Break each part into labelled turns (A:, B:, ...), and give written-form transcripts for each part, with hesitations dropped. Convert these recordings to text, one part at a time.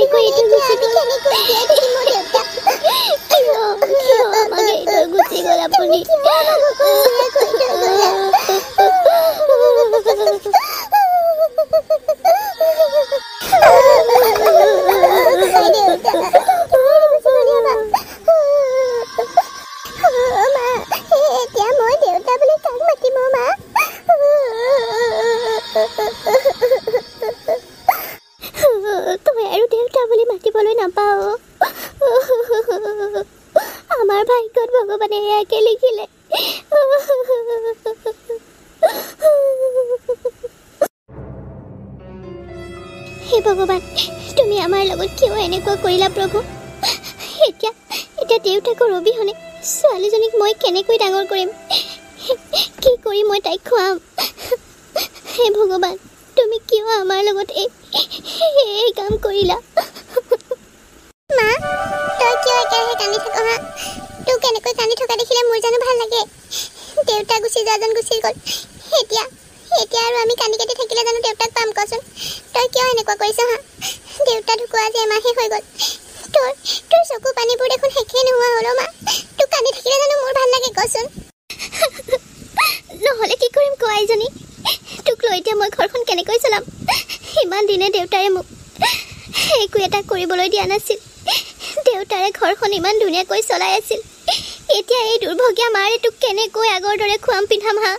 A: কেনেকৈ এইটো গুচি গ'ল কেনেকৈ দিয়া তুমি মোৰ দেউতা কিয় আমাক এইটো গুচি গ'ল আপুনি আমাৰ ভাগ্যত ভগৱানে এয়াকে লিখিলে হে ভগৱান তুমি আমাৰ লগত কিয় এনেকুৱা কৰিলা প্ৰভু এতিয়া দেউতাকৰ অবিহনে ছোৱালীজনীক মই কেনেকৈ ডাঙৰ কৰিম কি কৰি মই তাইক খুৱাম হে ভগৱান তুমি কিয় আমাৰ লগত এই কাম কৰিলা মা তই কিয় একেৰাহে কান্দি থাক হা তোক কেনেকৈ কান্দি থকা দেখিলে মোৰ জানো ভাল লাগে দেউতা গুচি যোৱাজন গুচি গ'ল এতিয়া আৰু আমি কান্দি কাটি থাকিলে জানো দেউতাক পাম কচোন তই কিয় এনেকুৱা কৰিছ হা দেউতা ঢুকুৱা যে এমাহে হৈ গ'ল তোৰ চকু পানীবোৰ দেখোন শেষেই নোহোৱা হ'ল মা তোক কান্দি থাকিলে জানো মোৰ ভাল লাগে কচোন নহ'লে কি কৰিম কোৱা আইজনী তোক লৈ এতিয়া মই ঘৰখন কেনেকৈ চলাম ইমান দিনে দেউতাৰে মোক একো এটা কৰিবলৈ দিয়া নাছিল দেউতাৰে ঘৰখন ইমান ধুনীয়াকৈ চলাই আছিল এতিয়া এই দুৰ্ভগীয়া মাৰে তোক কেনেকৈ আগৰ দৰে খুৱাম পিন্ধাম হা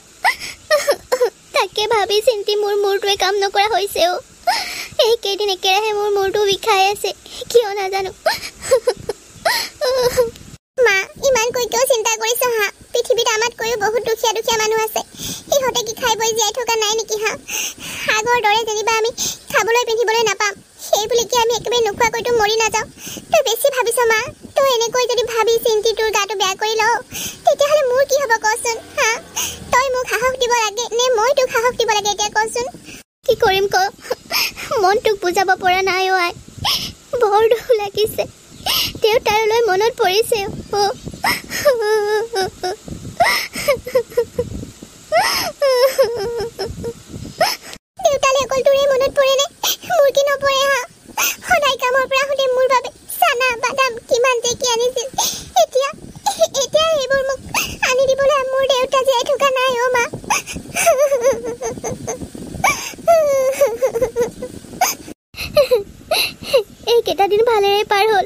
A: তাকে ভাবি চিন্তি মোৰ মূৰটোৱে কাম নকৰা হৈছে এইকেইদিন একেৰাহে মোৰ মূৰটো বিষাই আছে কিয় নাজানো মা ইমানকৈ কিয় চিন্তা কৰিছ হা পৃথিৱীত আমাতকৈও বহুত দুখীয়া মানুহ আছে সিহঁতে কি খাই বৈ জীয়াই থকা নাই নেকি হা আগৰ দৰে যেনিবা আমি খাবলৈ পিন্ধিবলৈ নাপাম সেই বুলি কি আমি একেবাৰে নোখোৱাকৈতো মৰি নাযাওঁ তই বেছি ভাবিছ মা তই এনেকৈ যদি ভাবি চিন্তি তোৰ গাটো বেয়া কৰি লওঁ তেতিয়াহ'লে মোৰ কি হ'ব কচোন হা তই মোক সাহস দিব লাগে নে মই তোক সাহস দিব লাগে এতিয়া কচোন কি কৰিম ক মন তোক বুজাব পৰা নাই আই বৰ দুখ লাগিছে দেউতাৰলৈ মনত পৰিছে দেউতালৈ অকল তোৰে মনত পৰেনে মোৰ কি নপৰে হা সদায় কামৰ পৰা আহোঁতে মোৰ বাবে চানা বাদাম কিমান যে কি আনিছিল এতিয়া এইবোৰ মোক আনি দিবলৈ মোৰ দেউতা জীয়াই থকা নাই মা এইকেইটা দিন ভালেৰে পাৰ হ'ল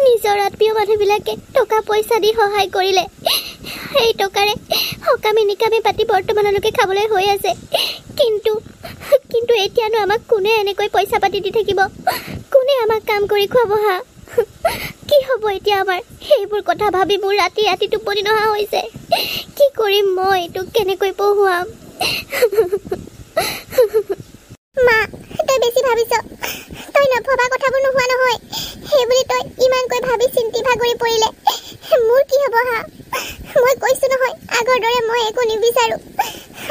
A: নিজৰ আত্মীয় মানুহবিলাকে টকা পইচা দি সহায় কৰিলে এই টকাৰে সকামে নিকামে পাতি বৰ্তমানলৈকে খাবলৈ হৈ আছে কিন্তু এতিয়ানো আমাক কোনে এনেকৈ পইচা পাতি দি থাকিব কোনে আমাক কাম কৰি খুৱাব হা কি হ'ব এতিয়া আমাৰ সেইবোৰ কথা ভাবি মোৰ ৰাতি টোপনি নহা হৈছে কি কৰিম মই তোক কেনেকৈ পঢ়ুৱাম মা তই বেছি ভাবিছ তই নভবা কথাবোৰ নোহোৱা নহয় সেইবুলি তই ইমানকৈ ভাবি চিন্তি ভাগৰি পৰিলে মোৰ কি হ'ব হা মই কৈছো নহয় আগৰ দৰে মই একো নিবিচাৰো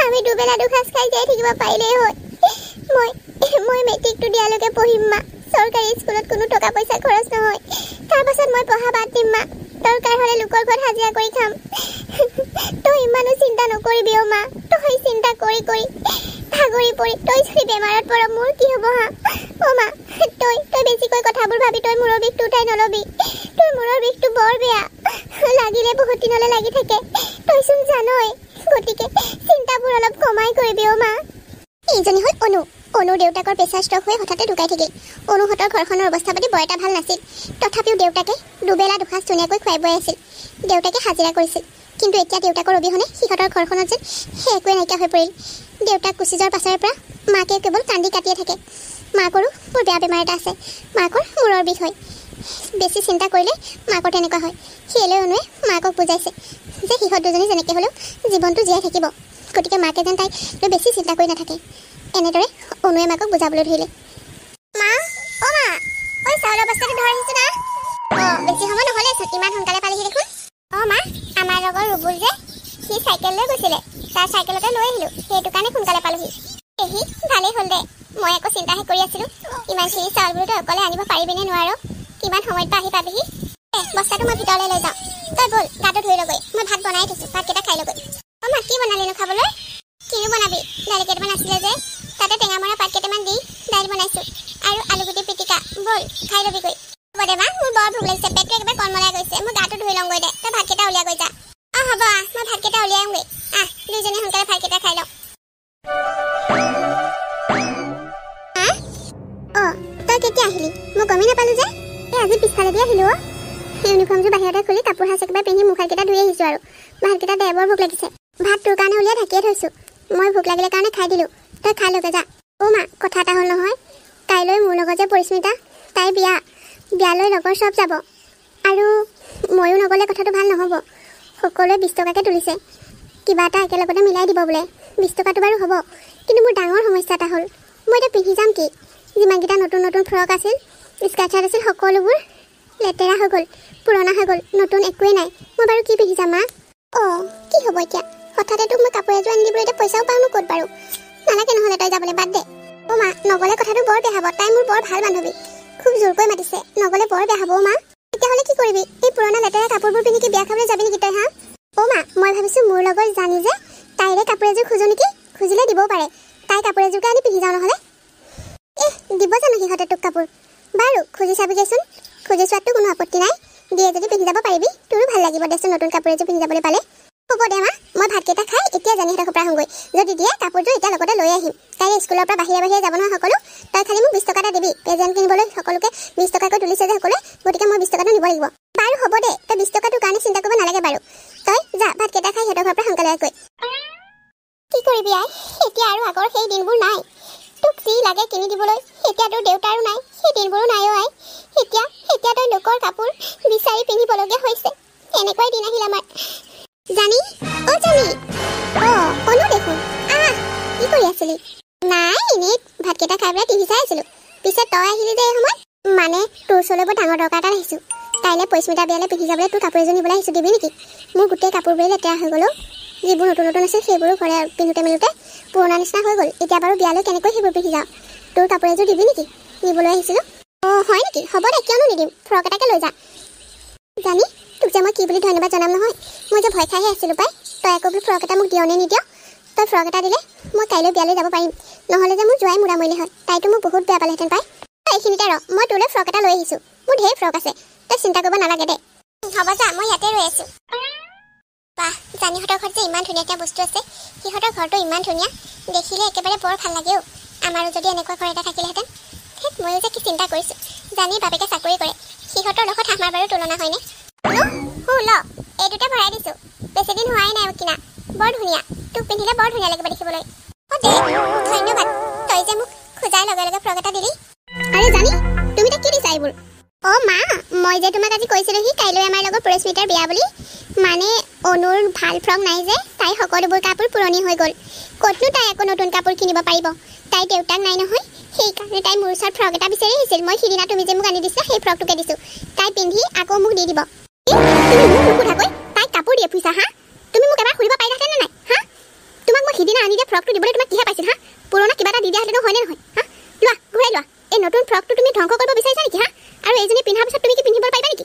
A: আমি দুবেলা দুসাঁজ খাই যাই থাকিব পাৰিলেই হয় মই মেট্ৰিকটো দিয়ালৈকে পঢ়িম মা চৰকাৰী স্কুলত কোনো টকা পইচা খৰচ নহয় তাৰপাছত মই পঢ়া বাদ দিম মা দৰকাৰ হ'লে লোকৰ ঘৰত হাজিৰা কৰি খাম তই ইমানো চিন্তা নকৰিবি মা তই চিন্তা কৰি ভাগৰি পৰি তই যদি বেমাৰত পৰ মোৰ কি হ'ব হা মা তই বেছিকৈ কথাবোৰ ভাবি তই মূৰৰ বিষটো উঠাই নলবি তোৰ মূৰৰ বিষটো বৰ বেয়া লাগিলে বহুত দিনলৈ লাগি থাকে তইচোন জানই গতিকে চিন্তাবোৰ অলপ কমাই কৰিবি মা এইজনী হ'ল অনু দেউতাকৰ প্ৰেছাৰ ষ্ট্ৰক হৈ হঠাতে ঢুকাই থাকিল অনুহঁতৰ ঘৰখনৰ অৱস্থা পাতি বৰ এটা ভাল নাছিল তথাপিও দেউতাকে দুবেলা দুসাঁজ ধুনীয়াকৈ খুৱাই বুৱাই আছিল দেউতাকে হাজিৰা কৰিছিল কিন্তু এতিয়া দেউতাকৰ অবিহনে সিহঁতৰ ঘৰখনত যেন সেই একোৱে নাইকিয়া হৈ পৰিল দেউতাক গুচি যোৱাৰ পাছৰে পৰা মাকে কেৱল কান্দি কাটিয়ে থাকে মাকৰো বৰ বেয়া বেমাৰ এটা আছে মাকৰ মূৰৰ বিষ হয় বেছি চিন্তা কৰিলে মাকৰ তেনেকুৱা হয় সেয়েলৈ অনুৱে মাকক বুজাইছে যে সিহঁত দুজনী যেনেকৈ হ'লেও জীৱনটো জীয়াই থাকিব গতিকে মাকে যেন তাইক বেছি চিন্তা কৰি নাথাকে এনেদৰে অনুৱে মাকক বুজাবলৈ ধৰিলে মা ঐ চাউলৰ বস্তাটো ধৰি আহিছো না বেছি সময় নহ'লে ইমান সোনকালে পালেহি দেখোন মা আমাৰ লগৰ ৰুবুল যে সি চাইকেল লৈ গৈছিলে তাৰ চাইকেলতে লৈ আহিলোঁ সেইটো কাৰণে সোনকালে পালোহি পেহী ভালেই হ'ল দে মই একো চিন্তাহে কৰি আছিলোঁ ইমানখিনি চাউলবোৰ তই অকলে আনিব পাৰিবিনে নোৱাৰো কিমান সময়ত আহি পাবিহি বস্তাটো মই ভিতৰলৈ লৈ যাওঁ তই ব'ল গাটো ধুই ল'গৈ মই ভাত বনাই থৈছোঁ ভাতকেইটা খাই ল'গৈ মা কি বনালিনো খাবলৈ কিনো বনাবি দাইল কেইটামান আছিলে যে তাতে টেঙা মৰা পাত কেইটামান দি দাইল বনাইছোঁ আৰু আলুগুটি পিটিকা খাই লবি গৈ হ'ব দে মা মোৰ বৰ ভোক লাগিছে পেটটো একেবাৰে কনমলাই গৈছে মই গাটো ধুই লওঁ গৈ দে তই ভাতকেইটা উলিয়া গৈ যা হ'ব মই ভাতকেইটা উলিয়াই আহোঁগৈ দুইজনী সোনকালে ভাতকেইটা খাই লওঁ তই কেতিয়া আহিলি মই গমেই নাপালোঁ যে আজি পিছফালেদি আহিলোঁ ইউনিফৰ্মযোৰ বাহিৰতে খুলি কাপোৰ সাজ একেবাৰে পিন্ধি মুখ হাতকেইটা ধুই আহিছোঁ আৰু ভাতকেইটা দে বৰ ভোক লাগিছে ভাত তোৰ কাৰণে উলিয়াই ঢাকিয়ে থৈছোঁ মই ভোক লাগিলে কাৰণে খাই দিলোঁ তই খাই লগে যা মা কথা এটা হ'ল নহয় কাইলৈ মোৰ লগত যে পৰিস্মিতা তাইৰ বিয়ালৈ লগৰ চব যাব আৰু ময়ো নগ'লে কথাটো ভাল নহ'ব সকলোৱে 20 টকাকে তুলিছে কিবা এটা একেলগতে মিলাই দিব বোলে 20 টকাটো বাৰু হ'ব কিন্তু মোৰ ডাঙৰ সমস্যা এটা হ'ল মই এতিয়া পিন্ধি যাম কি যিমানকেইটা নতুন নতুন ফ্ৰক আছিল স্কাৰ্ট চাৰ্ট আছিল সকলোবোৰ লেতেৰা হৈ গ'ল পুৰণা হৈ গ'ল নতুন একোৱেই নাই মই বাৰু কি পিন্ধি যাম মা কি হ'ব এতিয়া হঠাতে তোক মই কাপোৰ এযোৰ আনি দিবলৈ এতিয়া পইচাও পাওঁ ক'ত বাৰু নালাগে নহ'লে তই যাবলৈ বাদ দে মা নগ'লে কথাটো বৰ বেয়া হ'ব তাই মোৰ বৰ ভাল বান্ধৱী খুব জোৰকৈ মাতিছে নগ'লে বৰ বেয়া হ'ব মা তেতিয়াহ'লে কি কৰিবি এই পুৰণা লেতেৰা কাপোৰবোৰ পিন্ধি কি বিয়া খাবলৈ যাবি নেকি তই মা মই ভাবিছোঁ মোৰ লগত জানি যে তাইৰে কাপোৰ এযোৰ খোজো নেকি খুজিলে দিবও পাৰে তাই কাপোৰ এযোৰকে আনি পিন্ধি যাওঁ নহ'লে দিব জানো সিহঁতে তোক কাপোৰ বাৰু খুজি চাবিগৈচোন খুজি চোৱাততো কোনো আপত্তি নাই দিয়ে যদি পিন্ধি যাব পাৰিবি তোৰো ভাল লাগিব দেচোন নতুন কাপোৰ এযোৰ পিন্ধি যাবলৈ পালে হ'ব দে মা মই ভাতকেইটা খাই এতিয়া জানিহঁতৰ ঘৰৰ পৰা আহোঁগৈ যদি দিয়ে কাপোৰযোৰ এতিয়া লগতে লৈ আহিম কাইলৈ স্কুলৰ পৰা বাহিৰে বাহিৰে যাব নহয় সকলো তই খালি মোক 20 টকা এটা দিবি প্ৰেজেণ্ট কিনিবলৈ সকলোকে 20 টকাকৈ তুলিছে যে সকলোৱে গতিকে মই 20 টকাটো নিব লাগিব বাৰু হ'ব দে তই 20 টকাটোৰ কাৰণে চিন্তা কৰিব নালাগে বাৰু তই যা ভাতকেইটা খাই সিহঁতৰ ঘৰৰ পৰা সোনকালে আহগৈ কি কৰিবি আই এতিয়া আৰু আগৰ সেই দিনবোৰ নাই তোক যি লাগে কিনি দিবলৈ এতিয়া তোৰ দেউতাৰো নাই সেই দিনবোৰো নাই আই এতিয়া তই লোকৰ কাপোৰ বিচাৰি পিন্ধিবলগীয়া হৈছে এনেকুৱাই দিন আহিল আমাৰ জানি কনো দেখোন কি কৰি আছিলি নাই এনেই ভাতকেইটা খাই পেলাই টিভি চাই আছিলোঁ পিছে তই আহিলি যে এই সময়ত মানে তোৰ ওচৰলৈ বৰ ডাঙৰ দৰকাৰ এটাত আহিছোঁ কাইলৈ পৰিস্মিতা বিয়ালৈ পিন্ধি যাবলৈ তোৰ কাপোৰ এযোৰ নিবলৈ আহিছোঁ দিবি নেকি মোৰ গোটেই কাপোৰবোৰেই লেতেৰা হৈ গ'ল যিবোৰ নতুন নতুন আছিল সেইবোৰো ঘৰে পিন্ধোতে মেলোতে পুৰণা নিচিনা হৈ গ'ল এতিয়া বাৰু বিয়ালৈ কেনেকৈ সেইবোৰ পিন্ধি যাওঁ তোৰ কাপোৰ এযোৰ দিবি নেকি নিবলৈ আহিছিলোঁ হয় নেকি হ'ব দে কিয়নো নিদিম ফ্ৰক এটাকে লৈ যা জানি তোক যে মই কি বুলি ধন্যবাদ জনাম নহয় মই যে ভয় খাইহে আছিলোঁ পাই তই আকৌ বোলো ফ্ৰক এটা মোক দিয়নে নিদিয় তই ফ্ৰক এটা দিলে মই কাইলৈ বিয়ালৈ যাব পাৰিম নহ'লে যে মোৰ জোৱাই মূৰামূৰি হয় তাইতো মোক বহুত বেয়া পালেহেঁতেন পাই এইখিনিতে মই তোলৈ ফ্ৰক এটা লৈ আহিছোঁ মোৰ ঢেৰ ফ্ৰক আছে তই চিন্তা কৰিব নালাগে দে হ'ব যা মই ইয়াতে ৰৈ আছোঁ বাহ জানিহঁতৰ ঘৰত যে ইমান ধুনীয়াকৈ বস্তু আছে সিহঁতৰ ঘৰটো ইমান ধুনীয়া দেখিলে একেবাৰে বৰ ভাল লাগেও আমাৰো যদি এনেকুৱা ঘৰ এটা থাকিলেহেঁতেন ময়ো যে কি চিন্তা কৰিছোঁ জানি বাপেকে চাকৰি কৰে সিহঁতৰ লগত আমাৰ বাৰু তুলনা হয়নে ল এই দুটা ভৰাই দিছোঁ বেছিদিন হোৱাই নাই কিনা বৰ ধুনীয়া তোক পিন্ধিলে বৰ ধুনীয়া লাগিব দেখিবলৈ ধন্যবাদ তই যে মোক খোজাৰ লগে লগে ফ্ৰক এটা দিলি আৰে জানি তুমি তাক কি দিছা এইবোৰ মা মই যে তোমাক আজি কৈছিলোহি কাইলৈ আমাৰ লগত পৰিস্মিতাৰ বিয়া বুলি মানে অনুৰ ভাল ফ্ৰক নাই যে তাই সকলোবোৰ কাপোৰ পুৰণি হৈ গ'ল ক'তনো তাই আকৌ নতুন কাপোৰ কিনিব পাৰিব তাই দেউতাক নাই নহয় সেইকাৰণে তাই মোৰ ওচৰত ফ্ৰক এটা বিচাৰি আহিছিল মই সিদিনা তুমি যে মোক আনি দিছা সেই ফ্ৰকটোকে দিছোঁ তাই পিন্ধি আকৌ মোক দি দিব তুমি মোক নুসুধাকৈ তাইক কাপোৰ দিয়ে ফুৰিছা তুমি মোক এবাৰ সুধিব পাৰিলাহেঁতেন নে নাই তোমাক মই সিদিনা আনি দিয়া ফ্ৰকটো দিবলৈ তোমাক কিহে পাইছিল পুৰণা কিবা এটা দি দিয়াহেঁতেনো হয়নে নহয় লোৱা ঘূৰাই লোৱা এই নতুন ফ্ৰকটো তুমি ধ্বংস কৰিব বিচাৰিছা নেকি আৰু এইজনী পিন্ধাৰ পিছত তুমি কি পিন্ধিব পাৰিবা নেকি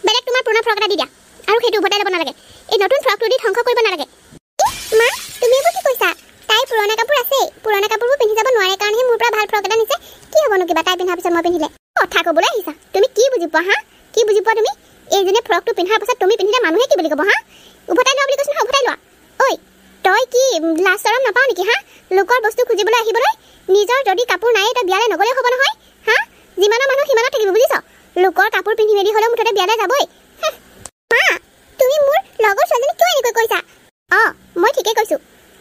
A: বেলেগ তোমাৰ পুৰণা ফ্ৰক এটা দি দিয়া আৰু সেইটো উভতাই ল'ব নালাগে এই নতুন ফ্ৰকটো দি ধ্বংস কৰিব নালাগে মা তুমি এইবোৰ কি কৈছা তাই পুৰণা কাপোৰ আছে পুৰণা কাপোৰবোৰ পিন্ধি যাব নোৱাৰে কাৰণেহে মোৰ পৰা ভাল ফ্ৰক এটা নিছে কি হ'বনো কিবা তাই পিন্ধাৰ পিছত মই পিন্ধিলে কথা ক'বলৈ আহিছা তুমি কি বুজি পোৱা কি বুজি পোৱা তুমি এইজনী ফ্ৰকটো পিন্ধাৰ পাছত তুমি পিন্ধিলে মানুহে কি বুলি ক'ব উভতাই লোৱা বুলি কৈছো নহয় উভতাই লোৱা ঐ তই কি লাজ চৰম নাপাওঁ নেকি লোকৰ বস্তু খুজিবলৈ আহিবলৈ নিজৰ যদি কাপোৰ নাই তই বিয়ালৈ নগ'লেও হ'ব নহয় যিমানৰ মানুহ সিমানত থাকিব বুজিছ লোকৰ কাপোৰ পিন্ধি মেলি হ'লেও মুঠতে বিয়ালৈ যাবই মা তুমি মোৰ লগৰ ছোৱালীজনী কিয় এনেকৈ কৈছা মই ঠিকেই কৈছোঁ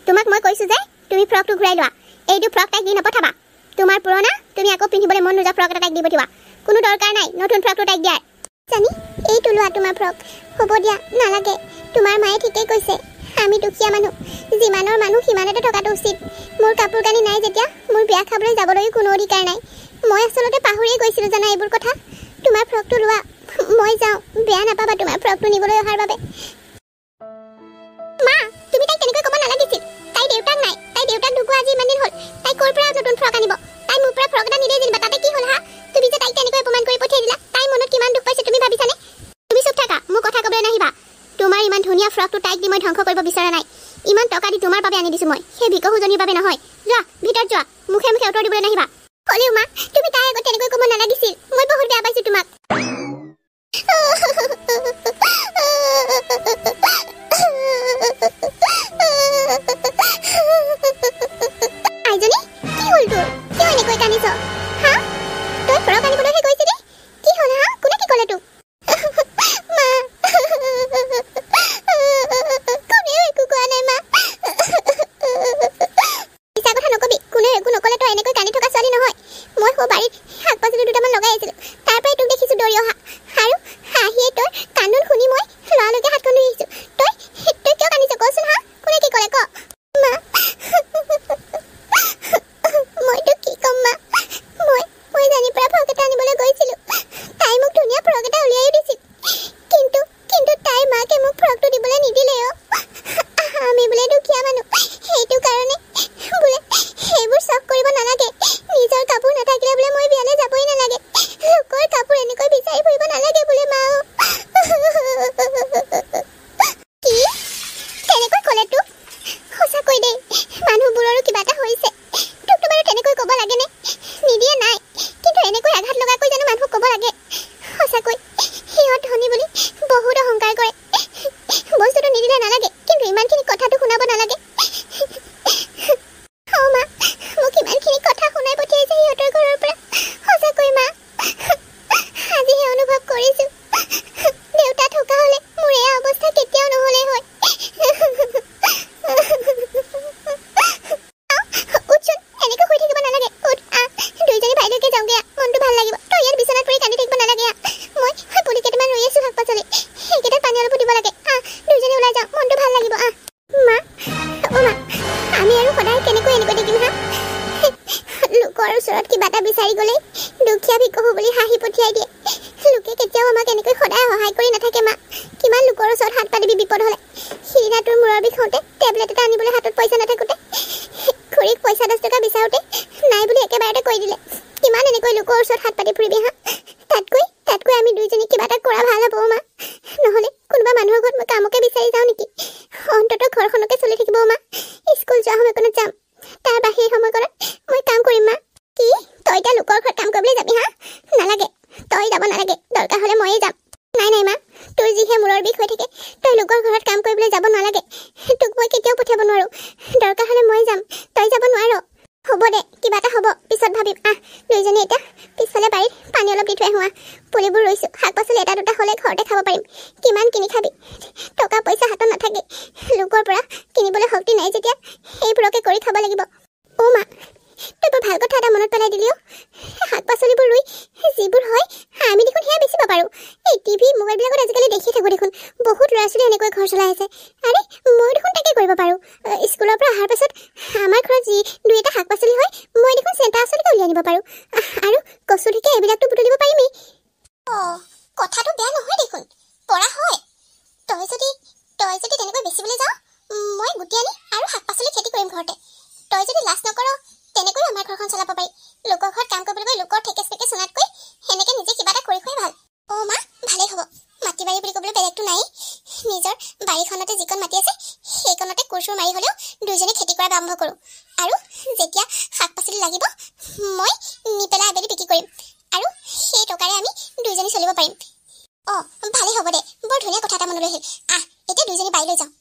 A: তোমাক মই কৈছোঁ যে তুমি ফ্ৰকটো ঘূৰাই লোৱা এইটো ফ্ৰক তাইক দি নপঠাবা তোমাৰ পুৰণা তুমি আকৌ পিন্ধিবলৈ মন নোযোৱা ফ্ৰক এটা তাইক দি পঠিওৱা কোনো দৰকাৰ নাই নতুন ফ্ৰকটো তাইক দিয়াৰ জানি এইটো লোৱা তোমাৰ ফ্ৰক হ'ব দিয়া নালাগে তোমাৰ মায়ে ঠিকেই কৈছে আমি দুখীয়া মানুহ যিমানৰ মানুহ সিমানতে থকাটো উচিত মোৰ কাপোৰ কানি নাই যেতিয়া মোৰ বিয়া খাবলৈ যাবলৈও কোনো অধিকাৰ নাই মই আচলতে পাহৰিয়ে গৈছিলোঁ জানা এইবোৰ কথা তোমাৰ ফ্ৰকটো লোৱা মই যাওঁ বেয়া নাপাবা তোমাৰ ফ্ৰকটো নিবলৈ অহাৰ বাবে মা তুমি তাইক তেনেকৈ ক'ব নালাগিছিল তাই দেউতাক নাই তাই দেউতাক ঢুকুৱা আজি ইমান দিন হ'ল তাই ক'ৰ পৰা নতুন ফ্ৰক আনিব তাই মোৰ পৰা ফ্ৰক এটা নিদিয়ে যেনিবা তাতে কি হ'ল তুমি যে তাইক তেনেকৈ অপমান কৰি পঠিয়াই দিলা তাই মনত কিমান দুখ পাইছে তুমি ভাবিছানে তুমি চুপ থাকা মোৰ কথা ক'বলৈ নাহিবা তোমাৰ ইমান ধুনীয়া ফ্ৰকটো তাইক দি মই ধ্বংস কৰিব বিচৰা নাই ইমান টকা দি তোমাৰ বাবে আনি দিছোঁ মই সেই ভিকহুজনীৰ বাবে নহয় যোৱা ভিতৰত যোৱা মুখে মুখে উত্তৰ দিবলৈ নাহিবা হ'লেও মা তুমি তাই আগত তেনেকৈ ক'ব নালাগিছিল মই শাক-পাচলি দুটামান লগাই আছিলোঁ তাৰ পৰাই তোক দেখিছোঁ দৌৰি অহা আৰু আহিয়ে তোৰ কান্দোন শুনি মই লৰালৈকে হাতখন ধৰি আহিছোঁ তই কিয় কান্দিছ কচোন হা কোনে কি ক'লে ক মা মইতো কি ক'ম মা মই জানি পৰা ফ্ৰক এটা আনিবলৈ গৈছিলোঁ তাই মোক ধুনীয়া ফ্ৰক এটা উলিয়াই দিছিল কিন্তু তাইৰ মাকে মোক ফ্ৰকটো দিবলৈ নিদিলে আমি বোলে দুখীয়া মানুহ সেইটো কাৰণে বোলে সেইবোৰ চখ কৰিব নালাগে নিজৰ কাপোৰ নাথাকিলে বোলে মই বিয়ালৈ যাবই নালাগে লোকৰ কাপোৰ এনেকৈ বিচাৰি ফুৰিব নালাগে বোলে মা কি তেনেকৈ ক'লে তোক সঁচাকৈ দেই মানুহবোৰৰো কিবা এটা হৈছে তোকতো বাৰু তেনেকৈ ক'ব লাগেনে নিদিয়ে নাই কিন্তু এনেকৈ আঘাত লগাকৈ জানো মানুহক ক'ব লাগে সঁচাকৈ সিহঁত ধনী বুলি বহুত অহংকাৰ কৰে বস্তুটো নিদিলে নালাগে কিন্তু ইমানখিনি কথাটো শুনাব নালাগে মা মোক ইমানখিনি কথা শুনাই পঠিয়াইছে সিহঁতৰ ঘৰৰ পৰা সঁচাকৈ মা আজিহে অনুভৱ কৰিছোঁ দেউতা থকা হ'লে মোৰ এয়া অৱস্থা কেতিয়াও নহ'লে হয় উঠচোন এনেকৈ শুই থাকিব নালাগে উঠ দুইজনী ভাইলৈকে যাওঁগে মনটো ভাল লাগিব তই ইয়াত বিচনাত পৰি কান্দি থাকিব নালাগে মই পুলি কেইটামান ৰুই আছোঁ শাক-পাচলি সেইকেইটাত পানী অলপ দিব লাগে দুইজনী ওলাই যাওঁ মনটো ভাল লাগিব মা মা আমি আৰু সদায় কেনেকৈ এনেকৈ থাকিম হা লোকৰ ওচৰত কিবা এটা বিচাৰি গ'লেই দুখীয়া ভিকহু বুলি হাঁহি পঠিয়াই দিয়ে লোকে কেতিয়াও আমাক এনেকৈ সদায় সহায় কৰি নাথাকে মা কিমান লোকৰ ওচৰত হাত পাতিবি বিপদ হ'লে সিদিনা তোৰ মূৰৰ বিষ হওঁতে টেবলেট এটা আনিবলৈ হাতত পইচা নাথাকোঁতে খুৰীক পইচা 10 টকা বিচাৰোঁতে নাই বুলি একেবাৰতে কৈ দিলে কিমান এনেকৈ লোকৰ ওচৰত হাত পাতি ফুৰিবি হা তাতকৈ আমি দুইজনী কিবা এটা কৰা ভাল হ'ব মা নহ'লে কোনোবা মানুহৰ ঘৰত মই কামকে বিচাৰি যাওঁ নেকি অন্ততঃ ঘৰখনকে চলি থাকিব মা স্কুল যোৱা সময়কণত যাম তাৰ বাহিৰ সময়কণত মই কাম কৰিম মা কি তই এতিয়া লোকৰ ঘৰত কাম কৰিবলৈ যাবি হা নালাগে তই যাব নালাগে দৰকাৰ হ'লে ময়ে যাম নাই মা তোৰ যিহে মূৰৰ বিষ হৈ থাকে তই লোকৰ ঘৰত কাম কৰিবলৈ যাব নালাগে তোক মই কেতিয়াও পঠিয়াব নোৱাৰোঁ দৰকাৰ হ'লে মই যাম তই যাব নোৱাৰ হ'ব দে কিবা এটা হ'ব পিছত ভাবিম দুইজনী এতিয়া পিছফালে বাৰীত পানী অলপ দি থৈ আহোঁ পুলিবোৰ ৰুইছোঁ শাক-পাচলি এটা দুটা হ'লে ঘৰতে খাব পাৰিম কিমান কিনি খাবি টকা পইচা হাতত নাথাকে লোকৰ পৰা কিনিবলৈ শক্তি নাই যেতিয়া এইবোৰকে কৰি খাব লাগিব মা তই বৰ ভাল কথা এটা মনত পেলাই দিলি শাক-পাচলিবোৰ ৰুই যিবোৰ হয় আমি দেখোন সেয়া বেচিব পাৰোঁ এই টিভি মোবাইলবিলাকত আজিকালি দেখি থাকোঁ দেখোন বহুত ল'ৰা ছোৱালী এনেকৈ ঘৰ চলাই আছে আৰে মই দেখোন তাকে কৰিব পাৰোঁ স্কুলৰ পৰা অহাৰ পাছত আমাৰ ঘৰত যি দুই এটা শাক-পাচলি হয় মই দেখোন চেণ্টাৰ আচলতে উলিয়াই আনিব পাৰোঁ আৰু কচু ঢেকীয়া এইবিলাকতো বুটলিব পাৰিমেই কথাটো বেয়া নহয় দেখোন পৰা হয় তই যদি তেনেকৈ বেচিবলৈ যাওঁ মই গুটি আনি আৰু শাক-পাচলি খেতি কৰিম ঘৰতে তই যদি লাজ নকৰ তেনেকৈ আমাৰ ঘৰখন চলাব পাৰি লোকৰ ঘৰত কাম কৰিবলৈ গৈ লোকৰ ঠেকেচ পেকেচ শুনাতকৈ সেনেকৈ নিজে কিবা এটা কৰি খোৱাই ভাল মা ভালেই হ'ব মাটি বাৰী বুলি ক'বলৈ বেলেগটো নাই নিজৰ বাৰীখনতে যিকণ মাটি আছে সেইকণতে কোৰ-চোৰ মাৰি হ'লেও দুইজনী খেতি কৰা আৰম্ভ কৰোঁ আৰু যেতিয়া শাক-পাচলি লাগিব মই নি পেলাই আবেলি বিক্ৰী কৰিম আৰু সেই টকাৰে আমি দুইজনী চলিব পাৰিম ভালেই হ'ব দে বৰ ধুনীয়া কথা এটা মনলৈ আহিল এতিয়া দুইজনী বাৰীলৈ যাওঁ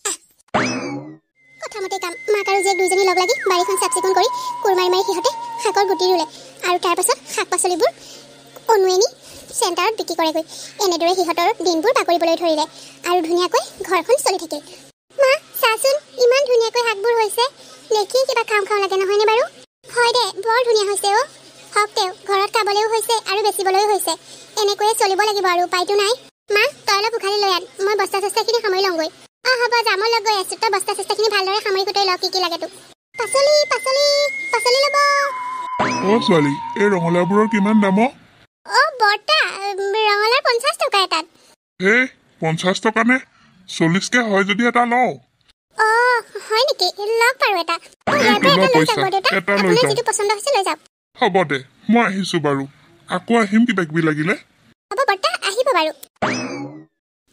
A: কথামতে কাম মাক আৰু জীয়েক দুইজনী লগ লাগি বাৰীখন চাফ চিকুণ কৰি কোৰ মাৰি সিহঁতে শাকৰ গুটি ৰুলে আৰু তাৰ পাছত শাক-পাচলিবোৰ অনুৱে নি চেণ্টাৰত বিক্ৰী কৰেগৈ এনেদৰে সিহঁতৰ দিনবোৰ পাকৰিবলৈ ধৰিলে আৰু ধুনীয়াকৈ ঘৰখন চলি থাকিল মা চাচোন ইমান ধুনীয়াকৈ শাকবোৰ হৈছে দেখি কিবা খাওঁ লাগে নহয়নে বাৰু হয় দে বৰ ধুনীয়া হৈছে হওক তেওঁ ঘৰত খাবলৈও হৈছে আৰু বেচিবলৈও হৈছে এনেকৈয়ে চলিব লাগিব আৰু উপায়টো নাই মা তই অলপ উখালি লৈ আন মই বস্তা চস্তাখিনি সামৰি লওঁগৈ হ'ব যামৰ লগ গৈ আছোঁ তই বস্তা চস্তাখিনি ভালদৰে সামৰি কুটৰি ল কি লাগে তোক পাচলি ল'ব
B: ছোৱালী এই ৰঙালাওবোৰৰ কিমান দাম
A: বৰ্তা ৰঙালাও 50 টকা এটাত
B: 50 টকা নে 40কে হয় যদি এটা লওঁ
A: হয় নেকি লগ পাৰো এটা যিটো পচন্দ হৈছে লৈ যাওক
B: হ'ব দে মই আহিছোঁ বাৰু আকৌ আহিম কিবা কিবি লাগিলে
A: হ'ব বৰ্তা আহিব বাৰু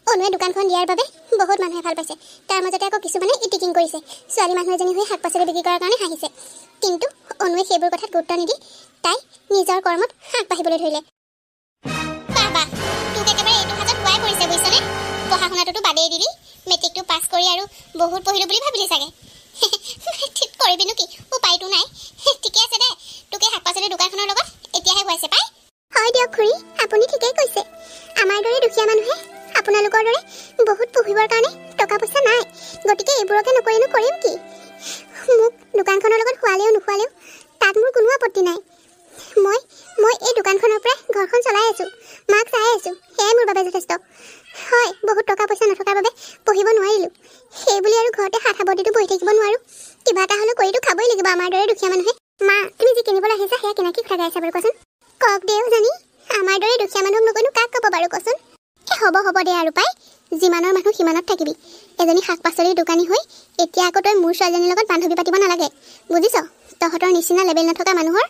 A: অনুৱে দোকানখন দিয়াৰ বাবে বহুত মানুহে ভাল পাইছে তাৰ মাজতে আকৌ কিছুমানে ইটিকিং কৰিছে ছোৱালী মানুহ এজনী হৈ শাক-পাচলি বিক্ৰী কৰাৰ কাৰণে হাঁহিছে কিন্তু অনুৱে সেইবোৰ কথাত গুৰুত্ব নিদি তাই নিজৰ কৰ্মত আগবাঢ়িবলৈ ধৰিলে বাবা তোক একেবাৰে এইটো হাতত খুৱাই পৰিছে বুজিছনে পঢ়া শুনাটোতো বাদেই দিলি মেট্ৰিকটো পাছ কৰি আৰু বহুত পঢ়িলো বুলি ভাবিলি চাগে ঠিক কৰিবিনো কি উপায়টো নাই ঠিকে আছে দে তোকে শাক-পাচলি দোকানখনৰ লগত এতিয়াহে খুৱাইছে পাই হয় দিয়ক খুৰী আপুনি ঠিকেই কৈছে আমাৰ দৰে দুখীয়া মানুহে আপোনালোকৰ দৰে বহুত পঢ়িবৰ কাৰণে টকা পইচা নাই গতিকে এইবোৰকে নকৰিনো কৰিম কি মোক দোকানখনৰ লগত খোৱালেও নোখোৱালেও তাত মোৰ কোনো আপত্তি নাই মই মই এই দোকানখনৰ পৰা ঘৰখন চলাই আছো, মাক চাই আছো, সেয়াই মোৰ বাবে যথেষ্ট। হয়, বহুত টকা পইচা নথকাৰ বাবে পঢ়িব নোৱাৰিলো, সেই বুলি আৰু ঘৰতে হাত সাৱটিটো বহি থাকিব নোৱাৰো। কিবা এটা হ'লেও কৰিতো খাবই লাগিব আমাৰ দৰে দুখীয়া মানুহে। মা, তুমি যি কিনিবলৈ আহিছা সেয়া কিনা কি কথা গাইছা বাৰু কোৱাচোন? কওক দেও জানি, আমাৰ দৰে দুখীয়া মানুহক নকৈনো কাক ক'ব বাৰু কোৱাচোন? হ'ব দে আৰু পাই, যিমানৰ মানুহ সিমানত থাকিবি। এজনী শাক পাচলিৰ দোকানী হৈ এতিয়া আকৌ তই মোৰ ছোৱালীজনীৰ লগত বান্ধৱী পাতিব নালাগে, বুজিছ? তহঁতৰ নিচিনা লেবেল নথকা মানুহৰ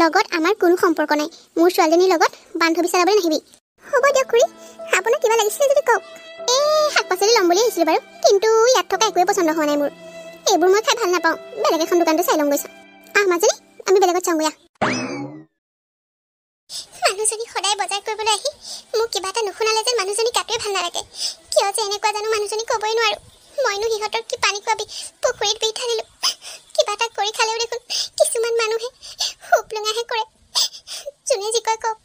A: লগত আমাৰ কোনো সম্পৰ্ক নাই। মোৰ ছোৱালীজনীৰ লগত বান্ধৱী চলাবলৈ নাহিবি। হ'ব দিয়ক খুৰী, আপোনাক কিবা লাগিছিলে যদি কওক। শাক পাচলি ল'ম বুলি আহিছিলোঁ বাৰু, কিন্তু ইয়াত থকা একোৱেই পচন্দ হোৱা নাই মোৰ। এইবোৰ মই খাই ভাল নাপাওঁ, বেলেগ এখন দোকানটো চাই ল'ম গৈছা। মাজনী, আমি বেলেগত চাওঁগৈ। মানুহজনী সদায় বজাৰ কৰিবলৈ আহি মোক কিবা এটা নুশুনালে যেন মানুহজনী গাটোৱে ভাল নালাগে। কিয় যে এনেকুৱা জানো মানুহজনী ক'বই নোৱাৰো। মইনো সিহঁতৰ কি পানী খোৱাবি, পুখুৰীত বিহ ঢালিলোঁ। কিবা এটা কৰি খালেও দেখোন কিছুমান মানুহে সুপলুঙাহে কৰে। যোনে যি কয় কওক,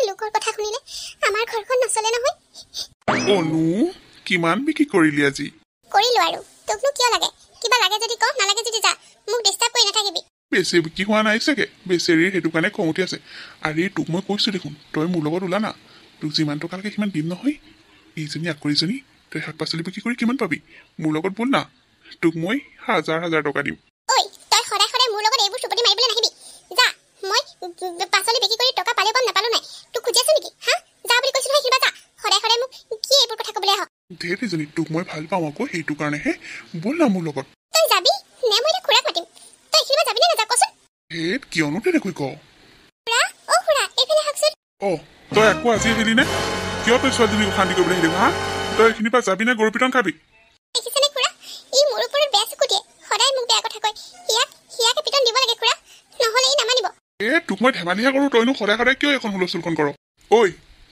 A: লোকৰ কথা শুনিলে আমাৰ ঘৰখন নচলে নহয়।
B: অনু, কিমান বিক্ৰী কৰিলি আজি?
A: কৰিলোঁ আৰু, তোকনো কিয় লাগে? কিবা লাগে যদি ক, নালাগে যদি যা, মোক ডিষ্টাৰ্ব কৰি নাথাকিবি।
B: বেছি বিক্ৰী হোৱা নাই চাগে, বেচেৰিৰ সেইটো কাৰণে খং উঠি আছে। আৰে তোক মই কৈছোঁ দেখোন, তই মোৰ লগত ওলা না, তোক যিমান টকা লাগে সিমান দিম নহয়। এইজনী আকৰিজনী, তই শাক পাচলি বিক্ৰী কৰি কিমান পাবি? মোৰ লগত বল না, তোক মই হাজাৰ টকা দিম।
A: ঐ, তই সদায় মোৰ লগত এইবোৰ চুপতি মাৰিবলৈ নাহিবি। যা, মই পাচলি বিক্ৰী কৰি টকা পালেও পাম, নাপালো নাই। তোক খুজি আছো নেকি? যা বুলি কৈছো নহয়, কিবা যা। সদায় মোক কি এইবোৰ কথা ক'বলৈ আহ?
B: ধেৰজনী, তোক মই ভাল পাওঁ আকৌ, সেইটো কাৰণেহে। বল না মোৰ লগত।
A: তই যাবি নে মই এতিয়া খুৰাক মাতিম? তই এইখিনিৰ পৰা যাবি নে নাযা কচোন?
B: কিয়নো তেনেকৈ ক?
A: খুৰা, এইফালে আহকচোন।
B: তই আকৌ আজি আহিলি নে? কিয় তই ছোৱালীজনীক অশান্তি কৰিবলৈ আহিলি? তই এইখিনিৰ পৰা যাবি নে গৰু পিটন খাবি?
A: দেখিছেনে খুৰা, ই মোৰ ওপৰত বেয়া চকু দিয়ে, সদায় মোক বেয়া কথা কয়। সিয়াকে পিটন দিব লাগে খুৰা, নহ'লে ই নামানিব।
B: তোক মই ধেমালিহে কৰোঁ, তইনো সদায় কিয় এখন হুলস্থুলখন কৰ? ঐ,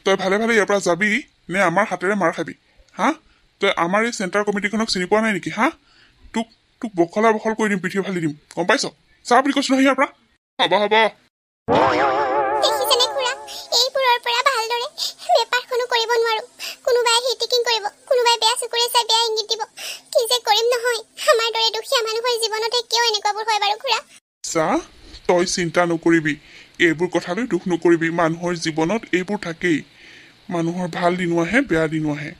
B: তই ভালে ইয়াৰ পৰা যাবি নে আমাৰ হাতেৰে মাৰ খাবি? তই আমাৰ এই চেণ্টাৰ কমিটিখনক চিনি পোৱা নাই নেকি? তোক বখলা কৰি দিম, পিঠি ফালি দিম, গম পাইছ? চা বুলি কৈছো নহয় ইয়াৰ পৰা। হ'ব।
A: দেখিছেনে খুৰা, এইবোৰৰ পৰা ভালদৰে বেপাৰখনো কৰিব নোৱাৰো। কোনোবাই হিটিকিং কৰিব, কোনোবাই বেয়া চকুৰে চাই বেয়া ইংগিত দিব। কি যে কৰিম নহয়, আমাৰ দৰে দুখীয়া মানুহৰ জীৱনতে কিয় এনেকুৱাবোৰ হয় বাৰু খুৰা?
B: চা, তই চিন্তা নকৰিবি, এইবোৰ কথালৈ দুখ নকৰিবি। মানুহৰ জীৱনত এইবোৰ থাকেই। মানুহৰ ভাল দিনো আহে, বেয়া দিনো আহে,